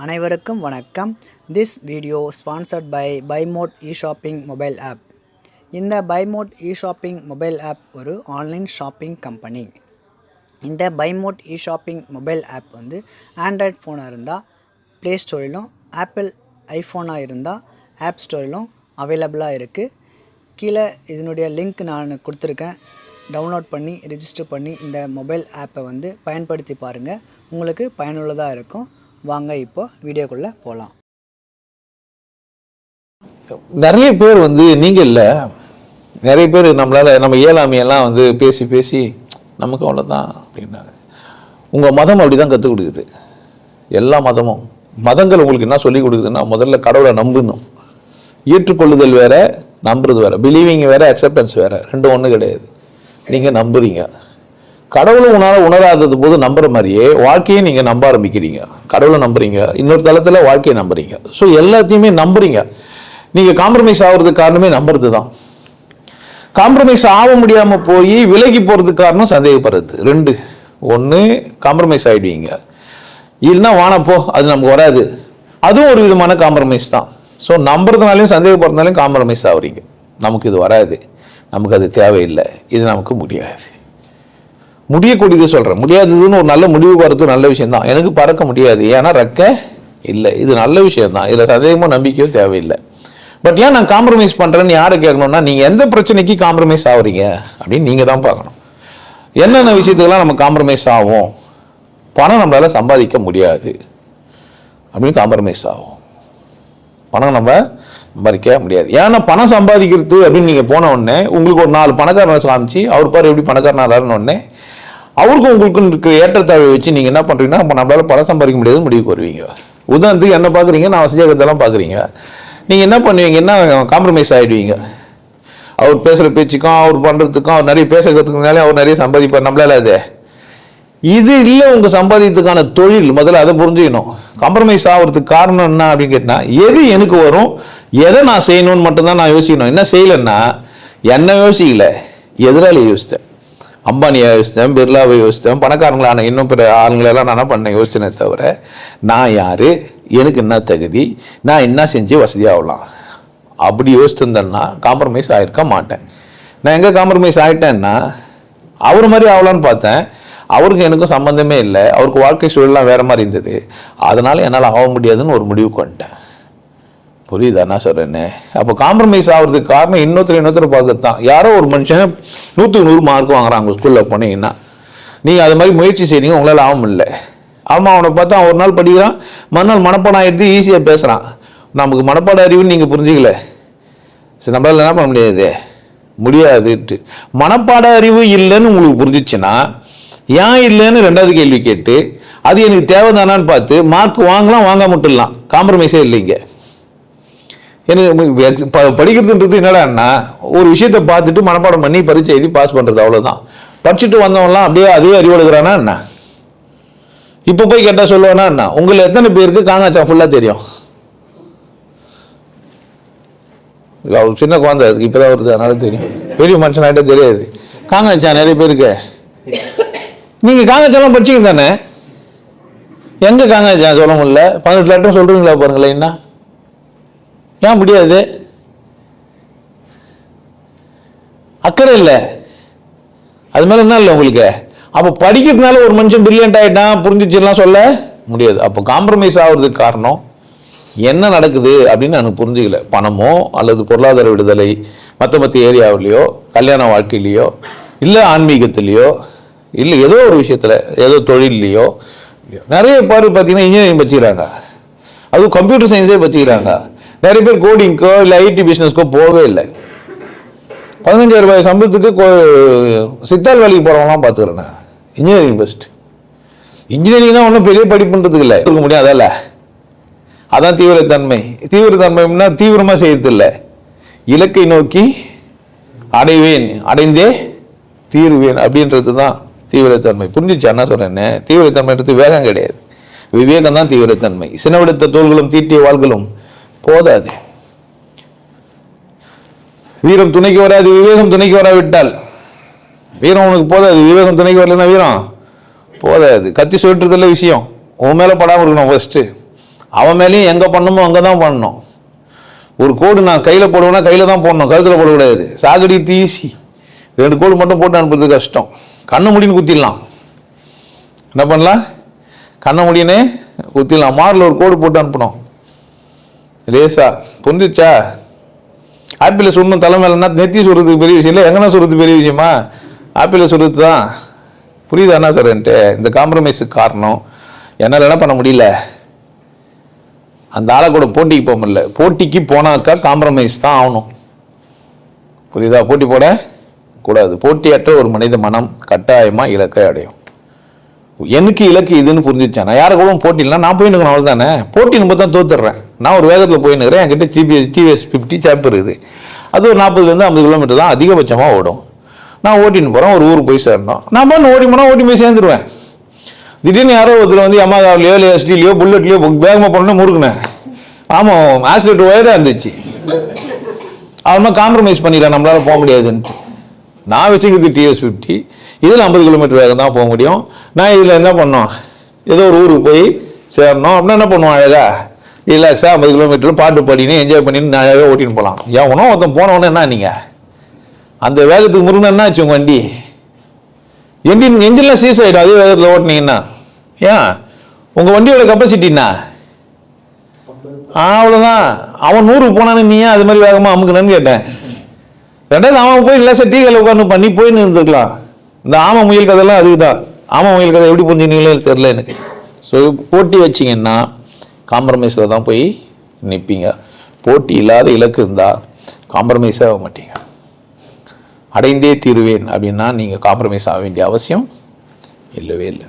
அனைவருக்கும் வணக்கம். This video sponsored by BuyMode eShopping mobile app. இந்த BuyMode eShopping mobile app ஒரு ஆன்லைன் ஷாப்பிங் கம்பெனி. இந்த BuyMode eShopping mobile app வந்து Android ஃபோனாக இருந்தால் ப்ளே ஸ்டோரிலும், ஆப்பிள் ஐஃபோனாக இருந்தால் ஆப் ஸ்டோரிலும் அவைலபிளாக இருக்குது. கீழே இதனுடைய லிங்க் நான் கொடுத்துருக்கேன். டவுன்லோட் பண்ணி ரெஜிஸ்டர் பண்ணி இந்த மொபைல் ஆப்பை வந்து பயன்படுத்தி பாருங்கள். உங்களுக்கு பயனுள்ளதாக இருக்கும். வாங்க இப்போ வீடியோக்குள்ளே போகலாம். நிறைய பேர் வந்து நீங்கள் இல்லை, நிறைய பேர் நம்ம இயலாமையெல்லாம் வந்து பேசி பேசி நமக்கு அவ்வளோதான் அப்படின்னாங்க. உங்கள் மதம் அப்படி தான் கற்றுக் கொடுக்குது. எல்லா மதங்கள் உங்களுக்கு என்ன சொல்லி கொடுக்குதுன்னா, முதல்ல கடவுளை நம்பணும். ஏற்றுக்கொள்ளுதல் வேற, நம்புறது வேற. பிலீவிங் வேற, அக்செப்டன்ஸ் வேற. ரெண்டும் ஒன்று கிடையாது. நீங்கள் நம்புறீங்க. கடவுளை உணராதது போது நம்புற மாதிரியே வாழ்க்கையை நீங்கள் நம்ப ஆரம்பிக்கிறீங்க. கடவுளை நம்புறீங்க, இன்னொரு தளத்தில் வாழ்க்கையை நம்புறீங்க. ஸோ எல்லாத்தையுமே நம்புறீங்க. நீங்கள் காம்ப்ரமைஸ் ஆகிறதுக்கு காரணமே நம்புறது தான். காம்ப்ரமைஸ் ஆக முடியாமல் போய் விலகி போகிறதுக்கு காரணம் சந்தேகப்படுறது. ரெண்டு, ஒன்று காம்ப்ரமைஸ் ஆகிடுவீங்க, இல்லைன்னா வானப்போ அது நமக்கு வராது. அதுவும் ஒரு விதமான காம்ப்ரமைஸ் தான். ஸோ நம்புறதுனாலையும் சந்தேகப்படுறதுனாலையும் காம்ப்ரமைஸ் ஆகுறீங்க. நமக்கு இது வராது, நமக்கு அது தேவையில்லை, இது நமக்கு முடியாது. முடியக்கூடியது சொல்கிறேன். முடியாததுன்னு ஒரு நல்ல முடிவு வரது நல்ல விஷயம்தான். எனக்கு பறக்க முடியாது, ஏன்னா ரெக்க இல்லை, இது நல்ல விஷயம்தான். இதில் சந்தேகமாக நம்பிக்கையும் தேவையில்லை. பட் ஏன் நான் காம்ப்ரமைஸ் பண்ணுறேன்னு யாரை கேட்கணும்னா, நீங்கள் எந்த பிரச்சனைக்கு காம்ப்ரமைஸ் ஆகுறீங்க அப்படின்னு நீங்கள் தான் பார்க்கணும். என்னென்ன விஷயத்துக்கெல்லாம் நம்ம காம்ப்ரமைஸ் ஆகும்? பணம் நம்மளால் சம்பாதிக்க முடியாது அப்படின்னு காம்ப்ரமைஸ் ஆகும். பணம் நம்ம சம்பாதிக்க முடியாது. ஏன்னா பணம் சம்பாதிக்கிறது அப்படின்னு நீங்கள் போன உடனே உங்களுக்கு ஒரு 4 பணக்காரனை காமிச்சு அவர் பாரு எப்படி பணக்காரனாரான்னு உடனே அவருக்கும் உங்களுக்கும் இருக்கிற ஏற்றத்தாழ்வை வச்சு நீங்கள் என்ன பண்ணுறீங்கன்னா, நம்மளால பணம் சம்பாதிக்க முடியாது முடிவுக்கு வருவீங்க. உதாரணத்துக்கு என்ன பார்க்குறீங்க, நான் வசதியாகத்தெல்லாம் பார்க்குறீங்க. நீங்கள் என்ன பண்ணுவீங்கன்னா காம்ப்ரமைஸ் ஆகிடுவீங்க. அவர் பேசுகிற பேச்சுக்கும் அவர் பண்ணுறதுக்கும், அவர் நிறைய பேச கற்றுக்கிறதுனாலே அவர் நிறைய சம்பாதிப்பார். நம்மளால இது இல்லை உங்கள் சம்பாதிக்கிறதுக்கான தொழில். முதல்ல அதை புரிஞ்சுக்கணும். காம்ப்ரமைஸ் ஆகிறதுக்கு காரணம் என்ன அப்படின்னு கேட்டால், எது எனக்கு வரும், எதை நான் செய்யணும்னு மட்டும்தான் நான் யோசிக்கணும். என்ன செய்யலைன்னா, என்ன யோசிக்கல, எதிராளி யோசித்தேன். அம்பானியை யோசித்தேன், பிர்லாவை யோசித்தேன், பணக்காரங்களான இன்னும் பிற ஆளுங்களெல்லாம் நான் என்ன பண்ணேன் யோசிச்சேனே தவிர, நான் யார், எனக்கு என்ன தகுதி, நான் என்ன செஞ்சு வசதியாகலாம் அப்படி யோசிச்சிருந்தேன்னா காம்ப்ரமைஸ் ஆகிருக்க மாட்டேன். நான் எங்கே காம்ப்ரமைஸ் ஆகிட்டேன்னா, அவர் மாதிரி ஆகலான்னு பார்த்தேன். அவருக்கு எனக்கும் சம்மந்தமே இல்லை. அவருக்கு வாழ்க்கை சூழலாம் வேறு மாதிரி இருந்தது. அதனால் என்னால் ஆக முடியாதுன்னு ஒரு முடிவுக்கு வந்துட்டேன். புரியுதா நான் சொல்கிறேன்னு? அப்போ காம்ப்ரமைஸ் ஆகிறதுக்கு காரணம் இன்னொருத்தர் பார்க்கறது தான். யாரோ ஒரு மனுஷன் 100க்கு 100 மார்க் வாங்குறாங்க ஸ்கூலில் போனீங்கன்னா, நீங்கள் அது மாதிரி முயற்சி செய்றீங்க, உங்களால் ஆகும் இல்லை. ஆமாம், அவனை பார்த்தா ஒரு நாள் படிக்கிறான், மறுநாள் மனப்பாடம் ஆகிடுது, ஈஸியாக பேசுகிறான். நமக்கு மனப்பாட அறிவுன்னு நீங்கள் புரிஞ்சிக்கல. சரி, நம்மளால் என்ன பண்ண முடியாதுன்ட்டு. மனப்பாட அறிவு இல்லைன்னு உங்களுக்கு புரிஞ்சிச்சுன்னா, ஏன் இல்லைன்னு 2வது கேள்வி கேட்டு அது எனக்கு தேவைதானான்னு பார்த்து மார்க் வாங்கலாம், வாங்க மட்டும்லாம். காம்ப்ரமைஸே இல்லைங்க. எனக்கு படிக்கிறதுன்றது என்னடான்னா, ஒரு விஷயத்தை பார்த்துட்டு மனப்பாடம் பண்ணி பரீட்சை எழுதி பாஸ் பண்ணுறது, அவ்வளோதான். படிச்சுட்டு வந்தவங்களாம் அப்படியே அதே அறிவோடுக்கிறானா என்ன? இப்போ போய் கேட்டால் சொல்லுவானா என்ன? உங்களை எத்தனை பேருக்கு காங்காச்சா ஃபுல்லாக தெரியும்? அவர் சின்ன குழந்தை, அதுக்கு இப்போ தான் வருது, அதனால தெரியும். பெரிய மனுஷனாகிட்ட தெரியாது. காங்காச்சா நிறைய பேருக்கு. நீங்கள் காங்காச்சாலாம் படிச்சிங்க தானே? எங்கே காங்காச்சா சொல்ல முடியல? 18 லட்டம் சொல்கிறீங்களா பாருங்களேன். என்ன ஏன் முடியாது? அக்கறை இல்லை, அது மேலே என்ன இல்லை உங்களுக்கு? அப்போ படிக்கிறதுனால ஒரு மனுஷன் பிரில்லியன்ட் ஆகிட்டான் புரிஞ்சிச்சுலாம் சொல்ல முடியாது. அப்போ காம்ப்ரமைஸ் ஆகிறதுக்கு காரணம் என்ன நடக்குது அப்படின்னு எனக்கு புரிஞ்சுக்கல. பணமோ அல்லது பொருளாதார விடுதலை, மற்ற ஏரியாவிலையோ, கல்யாண வாழ்க்கையிலையோ, இல்லை ஆன்மீகத்திலையோ, இல்லை ஏதோ ஒரு விஷயத்தில், ஏதோ தொழிலையோ. நிறைய பேர் பார்த்தீங்கன்னா இன்ஜினியரிங் வச்சுக்கிறாங்க, அதுவும் கம்ப்யூட்டர் சயின்ஸே வச்சுக்கிறாங்க. நிறைய பேர் கோடிங்க்கோ இல்லை ஐடி பிஸ்னஸ்க்கோ போகவே இல்லை. 15,000 ரூபாய் சம்பளத்துக்கு சித்தால் வேலைக்கு போகிறவங்களாம் பார்த்துக்கிறேன். Engineering best. இன்ஜினியரிங் தான் ஒன்றும் பெரிய படிப்புன்றதுக்கு இல்லை, இருக்க முடியாதல்ல. அதான் தீவிரத்தன்மை. தீவிரத்தன்மைனா தீவிரமாக செய்யறது இல்லை, இலக்கை நோக்கி அடைவேன், அடைந்தே தீர்வேன் அப்படின்றது தான் தீவிரத்தன்மை. புரிஞ்சிச்சா என்ன சொல்றேன்னு? தீவிரத்தன்மைன்றது வேகம் கிடையாது, விவேகம் தான் தீவிரத்தன்மை. சினவெடுத்த தோள்களும் தீட்டிய வாள்களும் போதாது. வீரம் துணைக்கு வராது, விவேகம் துணைக்கு வராவிட்டால். வீரம் உனக்கு போதாது, விவேகம் துணைக்கு வரலன்னா வீரம் போதாது. கத்தி சொல்றதில்ல விஷயம், உன் மேலே படாமல் இருக்கணும் ஃபர்ஸ்ட்டு. அவன் மேலேயும் எங்கே பண்ணணுமோ அங்கே தான் பண்ணணும். ஒரு கோடு நான் கையில் போடுவேன்னா கையில் தான் போடணும், கழுத்தில் போடக்கூடாது. சாகடி ஈஸி, 2 கோடு மட்டும் போட்டு அனுப்புறது கஷ்டம். கண்ணை முடின்னு குத்திடலாம். என்ன பண்ணலாம்? கண்ணை முடியுன்னு குத்திடலாம். மாரில் ஒரு கோடு போட்டு அனுப்பணும். லேசா புரிஞ்சிச்சா? ஆப்பிளில் சுடணும் தலைமையிலன்னா நெத்தி சுடுறதுக்கு பெரிய விஷயம் இல்லை, எங்கன்னா சுடுறது பெரிய விஷயமா? ஆப்பிளில் சுடுறது தான். புரியுதா என்ன சார்ன்ட்டு? இந்த காம்ப்ரமைஸுக்கு காரணம் என்னால் என்ன பண்ண முடியல, அந்த ஆளை கூட போட்டிக்கு போக முடியல. போட்டிக்கு போனாக்கா காம்ப்ரமைஸ் தான் ஆகணும். புரியுதா? போட்டி போட கூடாது. போட்டியற்ற ஒரு மனித மனம் கட்டாயமாக இலக்கை அடையும். எனக்கு இலக்கு இதுன்னு புரிஞ்சிச்சேன். நான் யாரை கூட போட்டி இல்லைனா நான் போயின்னு அவள் தானே. போட்டி நம்ம தான் தோத்துடுறேன். நான் ஒரு வேகத்தில் போயின்னுக்கிறேன். என்கிட்ட டிவிஎஸ் 50 சாப்டர் இருக்குது. அது ஒரு 40 50 கிலோமீட்டர் தான் அதிகபட்சமாக ஓடும். நான் ஓட்டின்னு போகிறேன், ஒரு ஊருக்கு போய் சேரணும். நான் பண்ண ஓடி போனால் ஓட்டி போய் சேர்ந்துருவேன். திடீர்னு யாரோ ஒருத்தர் வந்து எம்மாவிலையோ இல்லை எஸ்டிலையோ புல்லட்லையோ வேகமாக போனோன்னு முறுக்குனேன். ஆமாம், ஆக்சிடென்ட் ஒயராக இருந்துச்சு. அவன் காம்ப்ரமைஸ் பண்ணிடலாம், நம்மளால போக முடியாதுன்ட்டு. நான் வச்சுக்கிறது டிவிஎஸ் 50, இதில் 50 கிலோமீட்டர் வேகம் தான் போக முடியும். நான் இதில் என்ன பண்ணோம், ஏதோ ஒரு ஊருக்கு போய் சேரணும் அப்படின்னா என்ன பண்ணுவோம், அழகாக ரிலாக்ஸாக 50 கிலோமீட்டர் பாட்டு பாடினு என்ஜாய் பண்ணின்னு நான் அழகாக ஓட்டின்னு போகலாம். ஏன் உனோ ஒருத்தன் போனவொன்னே என்ன நீங்கள் அந்த வேகத்துக்கு முருகன் என்ன ஆச்சு உங்கள் வண்டி? என்ஜின்லாம் சீஸ் ஆகிடும் அதே வேகத்தில் ஓட்டினீங்கன்னா. ஏன் உங்கள் வண்டியோட கெப்பாசிட்டின்னா அவ்வளோதான். அவன் 100 போனான்னு நீ ஏன் அது மாதிரி வேகமாக அமுக்குனு கேட்டேன். ரெண்டாவது அவன் போய் இல்லை சார் டீ கடையில் உட்காந்து பண்ணி போயின்னு இருந்துருக்கலாம். இந்த ஆமை முயல் கதையெல்லாம் அதுக்கு தான். ஆமை முயல் கதை எப்படி புரிஞ்சுனீங்களோ தெரில எனக்கு. ஸோ போட்டி வச்சிங்கன்னா காம்ப்ரமைஸில் தான் போய் நிற்பீங்க. போட்டி இல்லாத இலக்கு இருந்தால் காம்ப்ரமைஸே ஆக மாட்டீங்க. அடைந்தே தீருவேன் அப்படின்னா நீங்கள் காம்ப்ரமைஸ் ஆக வேண்டிய அவசியம் இல்லவே இல்லை.